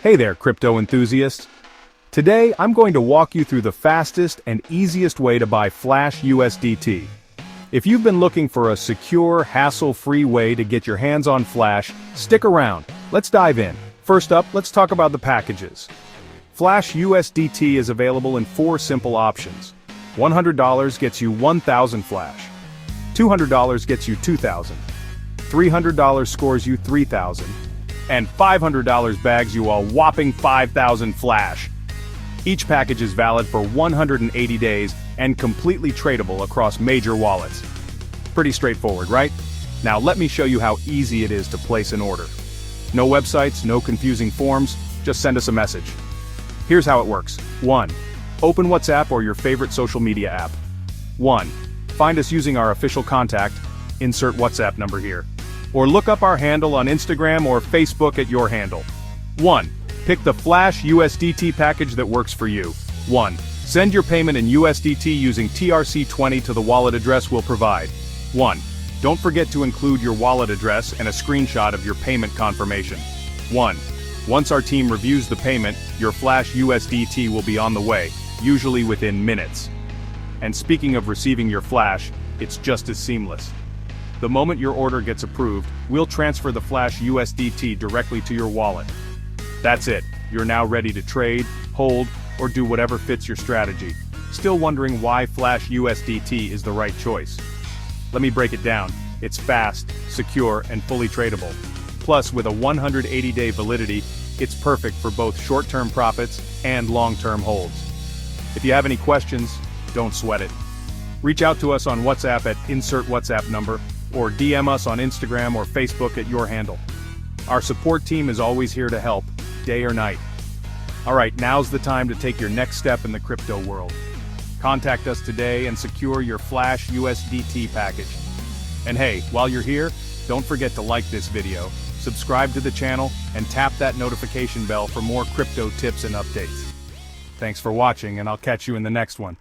Hey there, crypto enthusiasts. Today, I'm going to walk you through the fastest and easiest way to buy Flash USDT. If you've been looking for a secure, hassle-free way to get your hands on Flash, stick around. Let's dive in. First up, let's talk about the packages. Flash USDT is available in 4 simple options. $100 gets you 1,000 Flash. $200 gets you 2,000. $300 scores you 3,000. And $500 bags you a whopping 5,000 Flash. Each package is valid for 180 days and completely tradable across major wallets. Pretty straightforward, right? Now let me show you how easy it is to place an order. No websites, no confusing forms, just send us a message. Here's how it works. 1. Open WhatsApp or your favorite social media app. 1. Find us using our official contact, insert WhatsApp number here. Or look up our handle on Instagram or Facebook at your handle. 1. Pick the Flash USDT package that works for you. 1. Send your payment in USDT using TRC20 to the wallet address we'll provide. 1. Don't forget to include your wallet address and a screenshot of your payment confirmation. 1. Once our team reviews the payment, your Flash USDT will be on the way, usually within minutes. And speaking of receiving your Flash, it's just as seamless. The moment your order gets approved, we'll transfer the Flash USDT directly to your wallet. That's it, you're now ready to trade, hold, or do whatever fits your strategy. Still wondering why Flash USDT is the right choice? Let me break it down. It's fast, secure, and fully tradable. Plus, with a 180-day validity, it's perfect for both short-term profits and long-term holds. If you have any questions, don't sweat it. Reach out to us on WhatsApp at insert WhatsApp number, or DM us on Instagram or Facebook at your handle. Our support team is always here to help, day or night. Alright, now's the time to take your next step in the crypto world. Contact us today and secure your Flash USDT package. And hey, while you're here, don't forget to like this video, subscribe to the channel, and tap that notification bell for more crypto tips and updates. Thanks for watching, and I'll catch you in the next one.